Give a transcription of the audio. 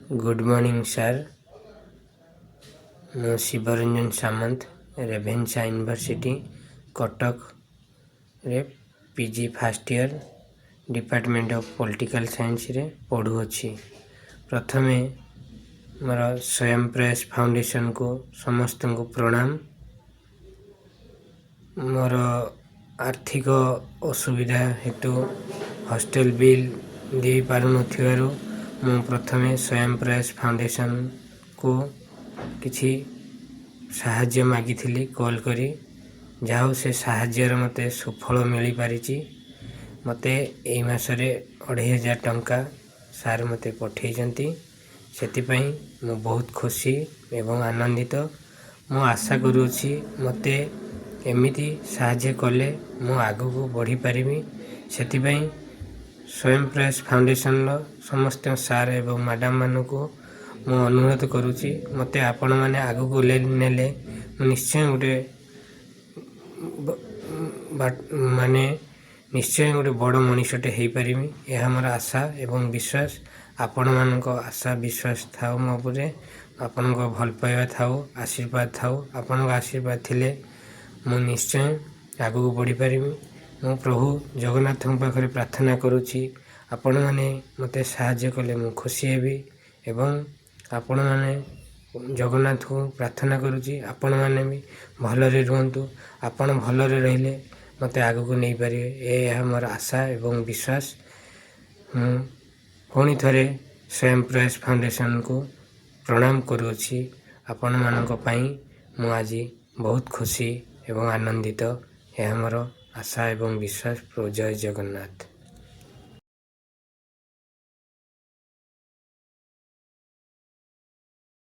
Good morning sir. मु शिवरंजन सामंत रेभेन्सा university Cuttack रे PG first year department of political science रे पढ़ुअछि। प्रथमे मोर स्वयं प्रयास फाउंडेशन को समस्त को प्रणाम। मोर आर्थिक असुविधा हेतु हॉस्टल बिल दे पारु नथिबारु मु प्रथमे स्वयं प्रयास फाउंडेशन को किछि साहाय्य मागिथिली कॉल करी। जाहो से साहाय्यर मते सुफल मिली पारिछि। मते एई मासरे 2500 टंका सार मते पठेइजंती। सेतिपई मु बहुत खुशी एवं आनंदित। मु आशा करूछि मते एमिति साहाय्य कले मु आगु को बढ़ी पारिबी। सेतिपई स्वयं प्रयास फाउंडेशन समस्त सार एवं मैडम मान को मु अनुरोध करुछि मते आपण माने आगु को नेले निश्चय गोटे माने निश्चय गोटे बड़ मनीषटे हो पारिबी। यह मोर आशा एवं विश्वास। आपण मान आशा विश्वास थाओ मो उपरे। आपण भल पाइबा थाओ, आशीर्वाद थाओ। आपण आशीर्वाद थिले मु निश्चय आगु को बढ़ी पारिबी। मु प्रभु जगन्नाथ पाखरे प्रार्थना करुछि आपण माने मते साहाय्य कले मु खुशी हेबी। एवं आपण माने जगन्नाथ को प्रार्थना करुछि आपण माने भी भलरे रुहंतु। आपण भलरे रहिले मते आगु को नहीं पारिबे। ए हमर आशा एवं विश्वास। पुणी थरे स्वयं प्रयास फाउंडेशन को प्रणाम करुछि। आपण मानक पई मु आज बहुत खुशी एवं आनंदित। यह हमर आशा एवं विश्वास। जय जगन्नाथ।